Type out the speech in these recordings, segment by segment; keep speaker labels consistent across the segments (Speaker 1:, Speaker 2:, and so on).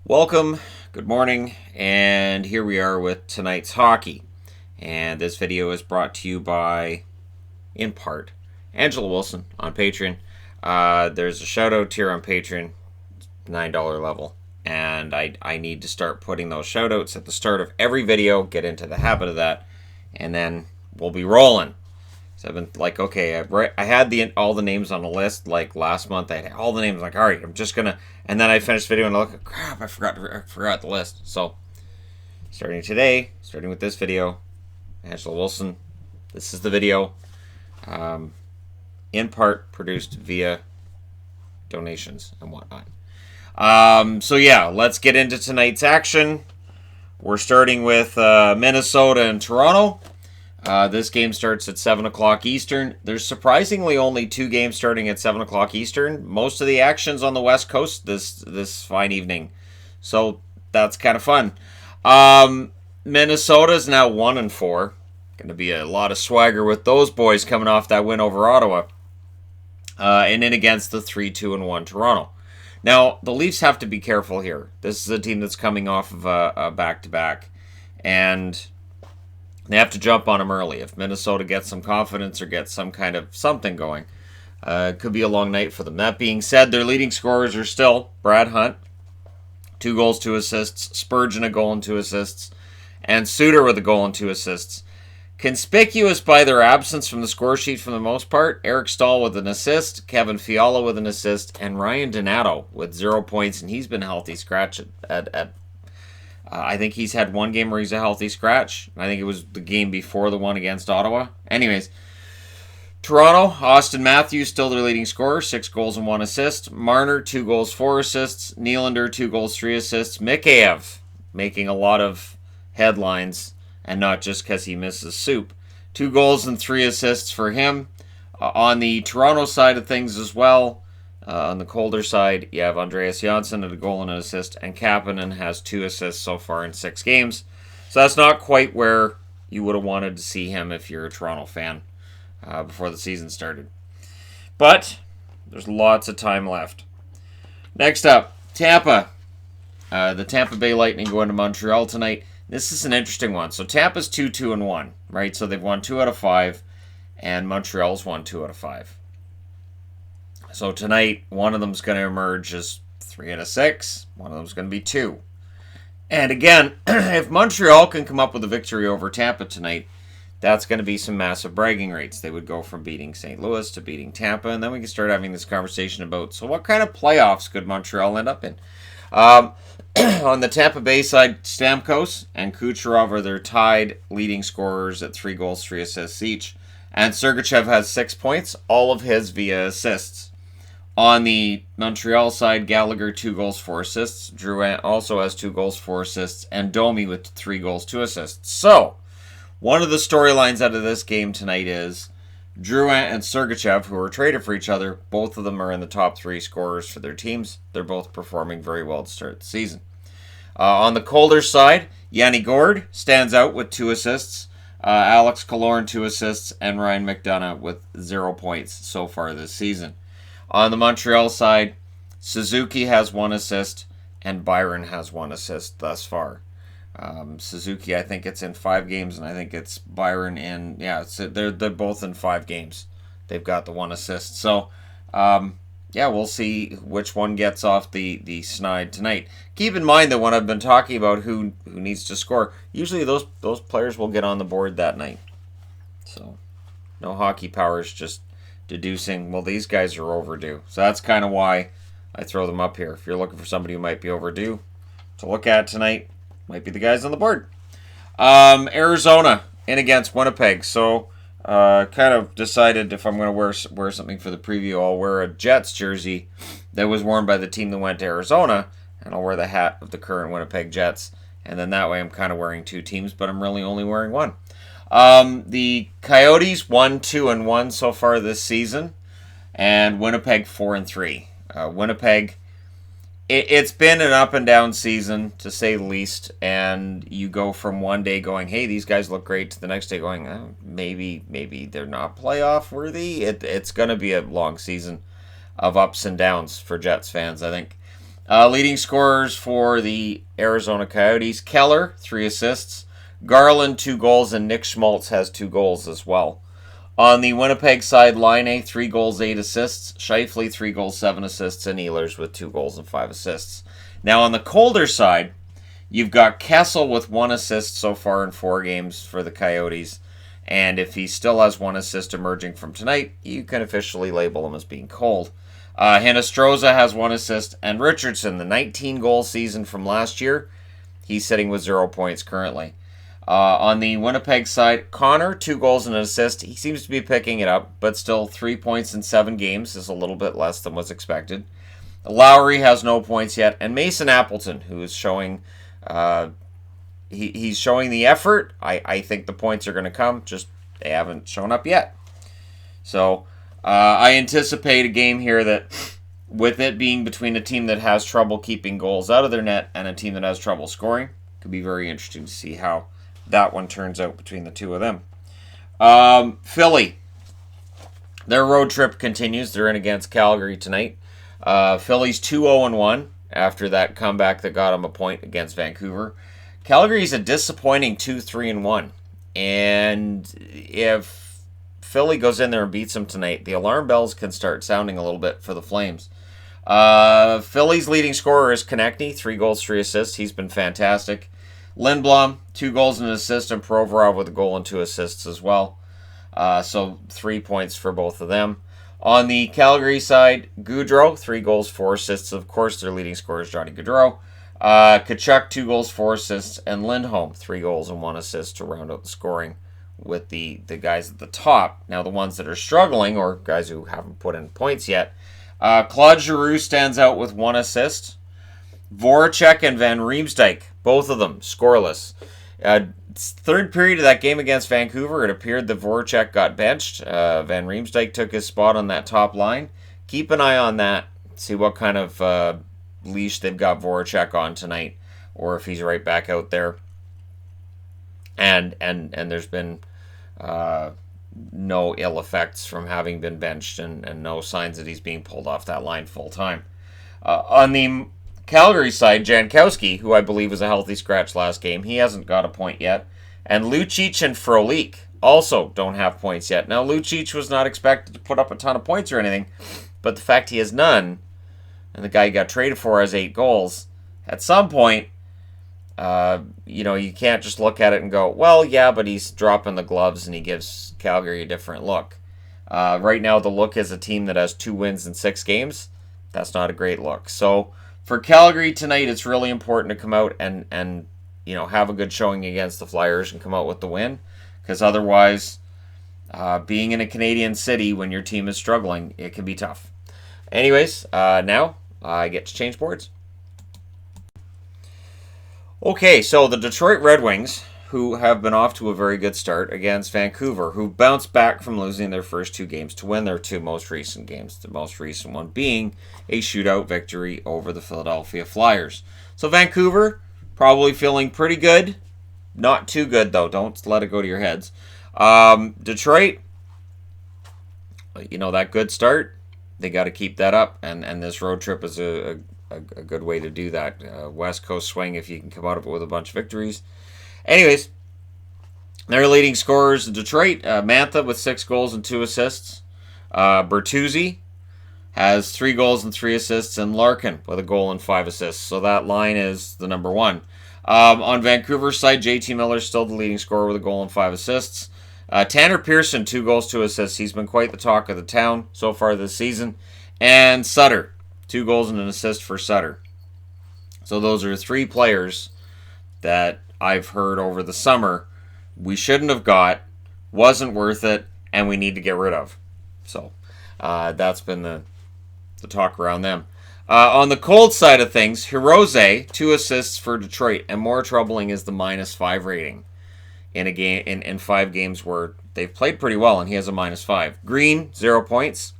Speaker 1: Welcome, good morning, and here we are with tonight's hockey. And this video is brought to you by, in part, Angela Wilson on Patreon. There's a shout out tier on Patreon, $9 level, and I need to start putting those shout outs at the start of every video, get into the habit of that, and then we'll be rolling. So I've been like, okay, I had all the names on the list. Like last month, I had all the names. Like, all right, I'm just gonna. And then I finished the video and I look, crap, I forgot the list. So starting today, starting with this video, Angela Wilson. This is the video, in part produced via donations and whatnot. So yeah, let's get into tonight's action. We're starting with Minnesota and Toronto. This game starts at 7 o'clock Eastern. There's surprisingly only two games starting at 7 o'clock Eastern. Most of the action's on the West Coast this fine evening. So that's kind of fun. Minnesota's now 1-4. Going to be a lot of swagger with those boys coming off that win over Ottawa. And in against the 3-2-1 Toronto. Now, the Leafs have to be careful here. This is a team that's coming off of a back-to-back. And they have to jump on them early. If Minnesota gets some confidence or gets some kind of something going, it could be a long night for them. That being said, their leading scorers are still Brad Hunt, 2 goals, 2 assists, Spurgeon a goal and 2 assists, and Suter with a goal and 2 assists. Conspicuous by their absence from the score sheet for the most part, Eric Stahl with an assist, Kevin Fiala with an assist, and Ryan Donato with 0 points, and he's been a healthy scratch at I think he's had one game where he's a healthy scratch. I think it was the game before the one against Ottawa. Anyways, Toronto, Austin Matthews still their leading scorer, 6 goals and 1 assist. Marner, 2 goals, 4 assists. Nylander, 2 goals, 3 assists. Mikheyev making a lot of headlines, and not just because he misses soup. 2 goals and 3 assists for him. On the Toronto side of things as well, on the colder side, you have Andreas Janssen at a goal and an assist, and Kapanen has 2 assists so far in 6 games. So that's not quite where you would have wanted to see him if you're a Toronto fan before the season started. But there's lots of time left. Next up, Tampa. The Tampa Bay Lightning going to Montreal tonight. This is an interesting one. So Tampa's 2-2-1, right? So they've won 2 out of 5, and Montreal's won 2 out of 5. So tonight, one of them's going to emerge as 3 out of 6. One of them's going to be 2. And again, if Montreal can come up with a victory over Tampa tonight, that's going to be some massive bragging rights. They would go from beating St. Louis to beating Tampa, and then we can start having this conversation about, so what kind of playoffs could Montreal end up in? On the Tampa Bay side, Stamkos and Kucherov are their tied leading scorers at 3 goals, 3 assists each. And Sergachev has 6 points, all of his via assists. On the Montreal side, Gallagher, 2 goals, 4 assists. Drouin also has 2 goals, 4 assists. And Domi with 3 goals, 2 assists. So, one of the storylines out of this game tonight is Drouin and Sergachev, who are traded for each other, both of them are in the top 3 scorers for their teams. They're both performing very well to start the season. On the colder side, Yanni Gourde stands out with 2 assists. Alex Killorn, 2 assists. And Ryan McDonough with 0 points so far this season. On the Montreal side, Suzuki has 1 assist, and Byron has 1 assist thus far. Suzuki, I think it's in 5 games, and I think it's Byron in, they're both in 5 games. They've got the 1 assist. So, we'll see which one gets off the snide tonight. Keep in mind that when I've been talking about who needs to score, usually those players will get on the board that night. So, no hockey powers, just deducing, well, these guys are overdue. So that's kind of why I throw them up here. If you're looking for somebody who might be overdue to look at tonight, might be the guys on the board. Arizona in against Winnipeg. So kind of decided if I'm going to wear something for the preview, I'll wear a Jets jersey that was worn by the team that went to Arizona, and I'll wear the hat of the current Winnipeg Jets. And then that way I'm kind of wearing 2 teams, but I'm really only wearing 1. The Coyotes 1-2-1 so far this season, and Winnipeg 4-3. Winnipeg, it's been an up and down season to say the least, and you go from one day going, hey, these guys look great, to the next day going, oh, maybe they're not playoff worthy. It's going to be a long season of ups and downs for Jets fans, I think. Leading scorers for the Arizona Coyotes, Keller, 3 assists. Garland, 2 goals, and Nick Schmaltz has 2 goals as well. On the Winnipeg side, Laine, 3 goals, 8 assists. Scheifele, 3 goals, 7 assists. And Ehlers with 2 goals and 5 assists. Now on the colder side, you've got Kessel with 1 assist so far in 4 games for the Coyotes. And if he still has 1 assist emerging from tonight, you can officially label him as being cold. Hinostroza has 1 assist. And Richardson, the 19-goal season from last year, he's sitting with 0 points currently. On the Winnipeg side, Connor, 2 goals and an assist. He seems to be picking it up, but still 3 points in 7 games is a little bit less than was expected. Lowry has no points yet. And Mason Appleton, who is showing... he's showing the effort. I think the points are going to come. Just they haven't shown up yet. So I anticipate a game here that, with it being between a team that has trouble keeping goals out of their net and a team that has trouble scoring, could be very interesting to see how that one turns out between the two of them. Philly. Their road trip continues. They're in against Calgary tonight. Philly's 2-0-1 after that comeback that got them a point against Vancouver. Calgary's a disappointing 2-3-1. And if Philly goes in there and beats them tonight, the alarm bells can start sounding a little bit for the Flames. Philly's leading scorer is Konechny, 3 goals, 3 assists. He's been fantastic. Lindblom, 2 goals and an assist, and Provorov with a goal and 2 assists as well. So 3 points for both of them. On the Calgary side, Gaudreau, 3 goals, 4 assists. Of course, their leading scorer is Johnny Gaudreau. Tkachuk, 2 goals, 4 assists, and Lindholm, 3 goals and 1 assist to round out the scoring with the guys at the top. Now, the ones that are struggling, or guys who haven't put in points yet, Claude Giroux stands out with 1 assist. Voracek and Van Riemsdyk, both of them scoreless. Third period of that game against Vancouver, it appeared that Voracek got benched. Van Riemsdyk took his spot on that top line. Keep an eye on that. See what kind of leash they've got Voracek on tonight, or if he's right back out there. And there's been no ill effects from having been benched, and no signs that he's being pulled off that line full time. On the Calgary side, Jankowski, who I believe was a healthy scratch last game, he hasn't got a point yet. And Lucic and Frolik also don't have points yet. Now, Lucic was not expected to put up a ton of points or anything, but the fact he has none, and the guy he got traded for has 8 goals, at some point, you can't just look at it and go, well, yeah, but he's dropping the gloves and he gives Calgary a different look. Right now, the look is a team that has 2 wins in 6 games. That's not a great look. So, for Calgary tonight, it's really important to come out and have a good showing against the Flyers and come out with the win, because otherwise, being in a Canadian city when your team is struggling, it can be tough. Anyways, now I get to change boards. Okay, so the Detroit Red Wings, who have been off to a very good start against Vancouver, who bounced back from losing their first 2 games to win their 2 most recent games, the most recent one being a shootout victory over the Philadelphia Flyers. So Vancouver, probably feeling pretty good. Not too good, though. Don't let it go to your heads. Detroit, that good start, they got to keep that up, and this road trip is a good way to do that. West Coast swing if you can come out of it with a bunch of victories. Anyways, their leading scorers in Detroit, Mantha with 6 goals and 2 assists. Bertuzzi has 3 goals and 3 assists, and Larkin with a goal and 5 assists. So that line is the number 1. On Vancouver's side, JT Miller still the leading scorer with a goal and 5 assists. Tanner Pearson, 2 goals, 2 assists. He's been quite the talk of the town so far this season. And Sutter, 2 goals and an assist for Sutter. So those are 3 players that I've heard over the summer we shouldn't have got, wasn't worth it, and we need to get rid of. So that's been the talk around them. On the cold side of things, Hirose, 2 assists for Detroit, and more troubling is the -5 rating in a game in 5 games where they've played pretty well, and he has a -5. Green, 0 points,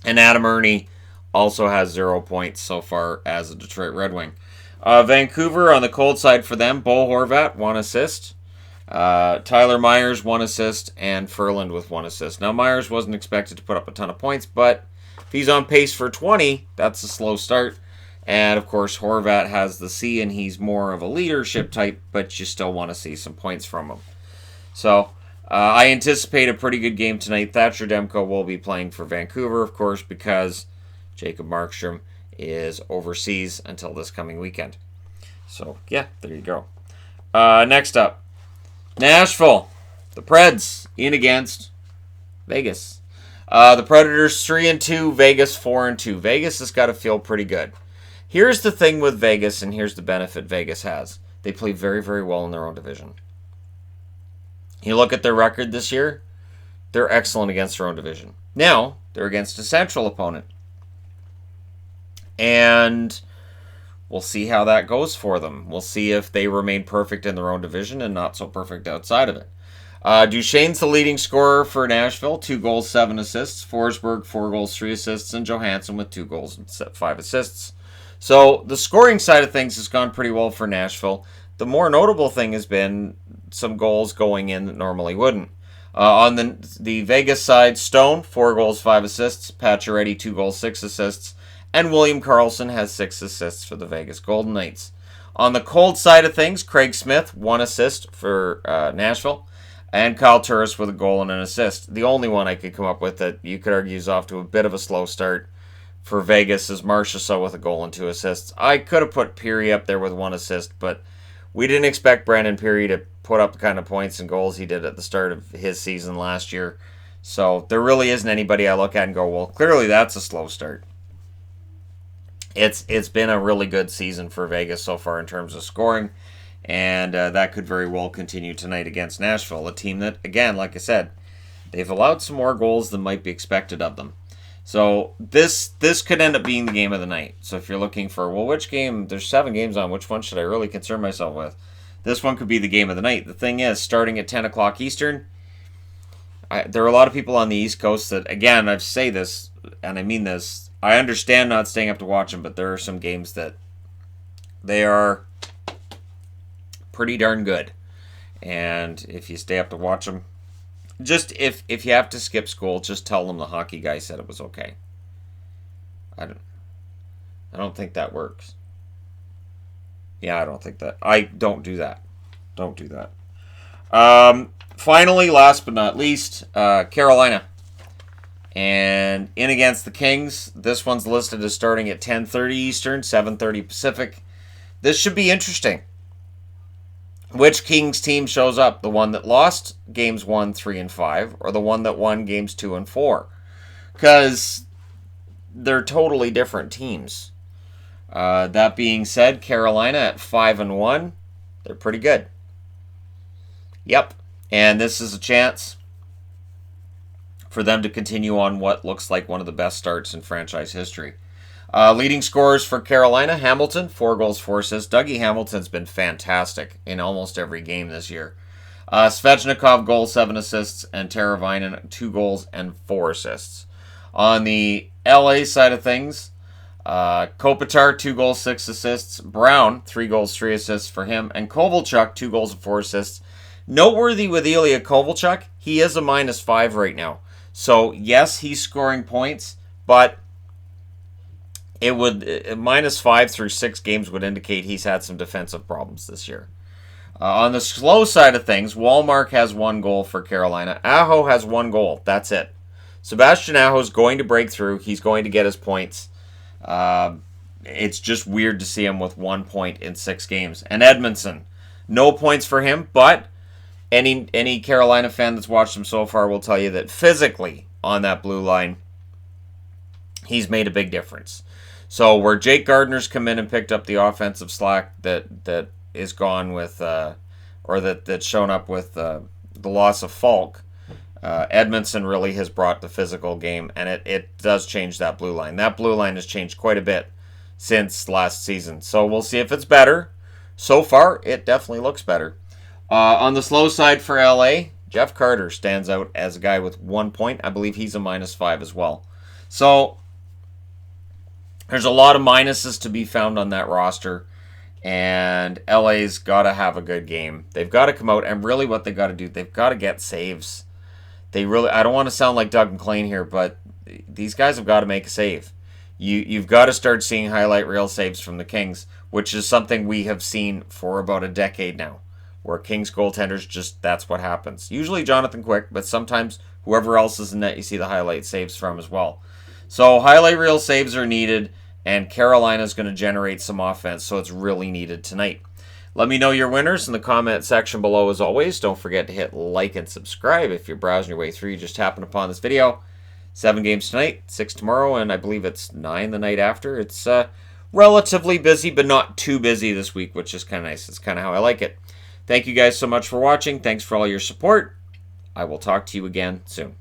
Speaker 1: and Adam Ernie also has 0 points so far as a Detroit Red Wing. Vancouver, on the cold side for them, Bo Horvat, 1 assist. Tyler Myers, 1 assist, and Ferland with 1 assist. Now, Myers wasn't expected to put up a ton of points, but if he's on pace for 20, that's a slow start. And, of course, Horvat has the C, and he's more of a leadership type, but you still want to see some points from him. So, I anticipate a pretty good game tonight. Thatcher Demko will be playing for Vancouver, of course, because Jacob Markstrom is overseas until this coming weekend. So, yeah, there you go. Next up, Nashville. The Preds in against Vegas. The Predators 3-2, Vegas 4-2. Vegas has got to feel pretty good. Here's the thing with Vegas, and here's the benefit Vegas has. They play very, very well in their own division. You look at their record this year, they're excellent against their own division. Now, they're against a central opponent. And we'll see how that goes for them. We'll see if they remain perfect in their own division and not so perfect outside of it. Duchesne's the leading scorer for Nashville, 2 goals, 7 assists. Forsberg, 4 goals, 3 assists. And Johansson with 2 goals and 5 assists. So the scoring side of things has gone pretty well for Nashville. The more notable thing has been some goals going in that normally wouldn't. On the Vegas side, Stone, 4 goals, 5 assists. Pacioretty, 2 goals, 6 assists. And William Karlsson has 6 assists for the Vegas Golden Knights. On the cold side of things, Craig Smith, 1 assist for Nashville. And Kyle Turris with a goal and an assist. The only one I could come up with that you could argue is off to a bit of a slow start for Vegas is Marchessault with a goal and 2 assists. I could have put Peary up there with 1 assist, but we didn't expect Brandon Peary to put up the kind of points and goals he did at the start of his season last year. So there really isn't anybody I look at and go, well, clearly that's a slow start. It's been a really good season for Vegas so far in terms of scoring. And that could very well continue tonight against Nashville, a team that, again, like I said, they've allowed some more goals than might be expected of them. So this could end up being the game of the night. So if you're looking for, well, which game, there's 7 games on, which one should I really concern myself with? This one could be the game of the night. The thing is, starting at 10 o'clock Eastern, there are a lot of people on the East Coast that, again, I say this, and I mean this, I understand not staying up to watch them, but there are some games that they are pretty darn good. And if you stay up to watch them, just if you have to skip school, just tell them the hockey guy said it was okay. I don't think that works. Yeah, I don't think that. I don't do that. Don't do that. Finally, last but not least, Carolina. And in against the Kings. This one's listed as starting at 10:30 Eastern, 7:30 Pacific. This should be interesting. Which Kings team shows up? The one that lost games 1, 3, and 5, or the one that won games 2 and 4? Because they're totally different teams. That being said, Carolina at 5-1, they're pretty good. Yep, and this is a chance for them to continue on what looks like one of the best starts in franchise history. Leading scorers for Carolina, Hamilton, 4 goals, 4 assists. Dougie Hamilton's been fantastic in almost every game this year. Svechnikov, goal, 7 assists, and Teravainen, 2 goals and 4 assists. On the LA side of things, Kopitar, 2 goals, 6 assists. Brown, 3 goals, 3 assists for him. And Kovalchuk, 2 goals and 4 assists. Noteworthy with Ilya Kovalchuk, he is a -5 right now. So, yes, he's scoring points, but it would -5 through 6 games would indicate he's had some defensive problems this year. On the slow side of things, Wallmark has 1 goal for Carolina. Aho has 1 goal. That's it. Sebastian Aho is going to break through. He's going to get his points. It's just weird to see him with 1 point in 6 games. And Edmondson, no points for him, but any Carolina fan that's watched him so far will tell you that physically on that blue line, he's made a big difference. So where Jake Gardner's come in and picked up the offensive slack that is gone with, or that's shown up with the loss of Falk, Edmondson really has brought the physical game, and it does change that blue line. That blue line has changed quite a bit since last season. So we'll see if it's better. So far, it definitely looks better. On the slow side for LA, Jeff Carter stands out as a guy with 1 point. I believe he's a -5 as well. So there's a lot of minuses to be found on that roster, and LA's got to have a good game. They've got to come out, and really what they got to do, they've got to get saves. I don't want to sound like Doug McClain here, but these guys have got to make a save. You've got to start seeing highlight reel saves from the Kings, which is something we have seen for about a decade now, where Kings goaltenders just, that's what happens. Usually Jonathan Quick, but sometimes whoever else is in net you see the highlight saves from as well. So highlight reel saves are needed, and Carolina's going to generate some offense, so it's really needed tonight. Let me know your winners in the comment section below as always. Don't forget to hit like and subscribe if you're browsing your way through. You just happened upon this video. 7 games tonight, 6 tomorrow, and I believe it's 9 the night after. It's relatively busy, but not too busy this week, which is kind of nice. It's kind of how I like it. Thank you guys so much for watching. Thanks for all your support. I will talk to you again soon.